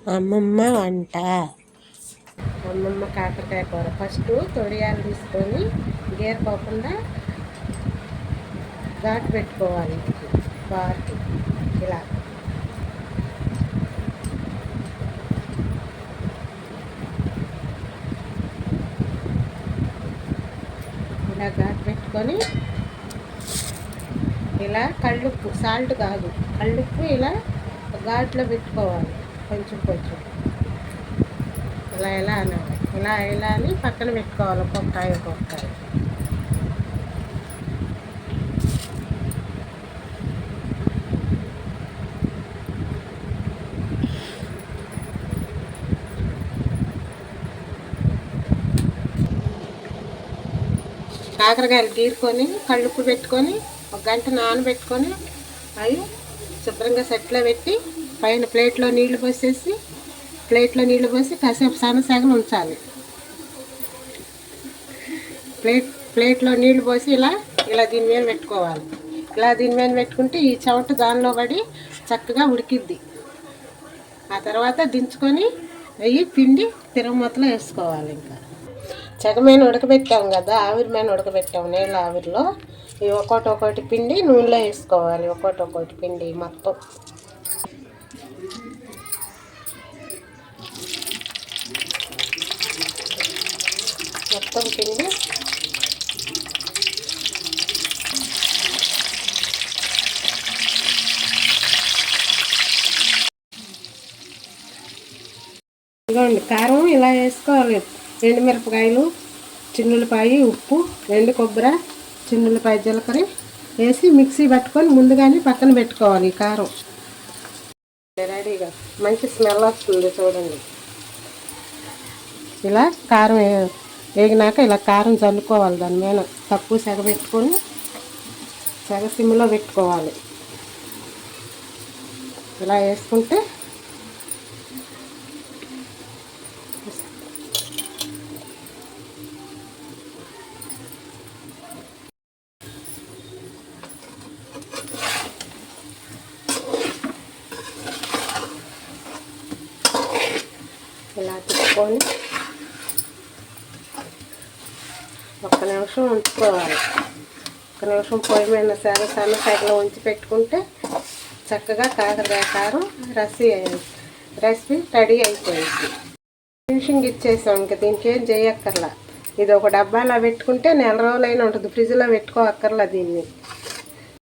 అమ్మమ్మ వంట. అమ్మమ్మ కాకరకాయ కూర. ఫస్ట్ తొడియాలు తీసుకొని గేరపోకుండా ఘాటు పెట్టుకోవాలి. బాగా ఇలా ఇలా ఘాటు పెట్టుకొని ఇలా కళ్ళుప్పు, సాల్ట్ కాదు కళ్ళుప్పు ఇలా ఘాట్లో పెట్టుకోవాలి. కొంచెం కొంచెం ఇలా అనాలి. ఇలా అని పక్కన పెట్టుకోవాలి. ఒక్కొక్కకాయ కాకరకాయలు గీరుకొని కళ్ళుప్పు పెట్టుకొని 1 గంట నానబెట్టుకొని అవి శుభ్రంగా సెట్లో పెట్టి పైన ప్లేట్లో నీళ్లు పోసి కాసేపు సన్నసగం ఉంచాలి. ప్లేట్లో నీళ్లు పోసి ఇలా దీని మీద పెట్టుకోవాలి. ఇలా దీని మీద పెట్టుకుంటే ఈ చెమట దానిలో పడి చక్కగా ఉడికిద్ది. ఆ తర్వాత దించుకొని అవి పిండి తిరగమూతలో వేసుకోవాలి. ఇంకా చెగమైన ఉడకబెట్టాము కదా, ఆవిరి మీద ఉడకబెట్టాము నీళ్ళ ఆవిరిలో. ఇవి ఒక్కొక్కటి పిండి నూనెలో వేసుకోవాలి. ఒక్కొక్కటి పిండి మొత్తం పిండి ఇదిగోండి. కారం ఇలా వేసుకోవాలి. ఎండుమిరపకాయలు, చిన్నులపాయ, ఉప్పు, ఎండు కొబ్బరి, చిన్నులపాయ, జీలకర్ర వేసి మిక్సీ పట్టుకొని ముందుగానే పక్కన పెట్టుకోవాలి. ఈ కారం రెడీగా మంచి స్మెల్ వస్తుంది. చూడండి, ఇలా కారం వేగినాక ఇలా కారం చల్లుకోవాలి. దాని మీద తక్కువ సెగ పెట్టుకొని సెగ సిమ్లో పెట్టుకోవాలి. ఇలా వేసుకుంటే ఇలా తిప్పుకొని 1 నిమిషం ఉంచుకోవాలి. 1 నిమిషం పొయ్యి మీద సన్న సైడ్లో ఉంచి పెట్టుకుంటే చక్కగా కాకరకాయ కారం రెసిపీ రెడీ అయిపోయింది. ఫినిషింగ్ ఇచ్చేసాం. ఇంకా దీనికి ఏం చేయక్కర్లా. ఇది ఒక డబ్బాలో పెట్టుకుంటే నెల రోజులైనా ఉంటుంది. ఫ్రిడ్జ్లో పెట్టుకోక్కర్లా దీన్ని.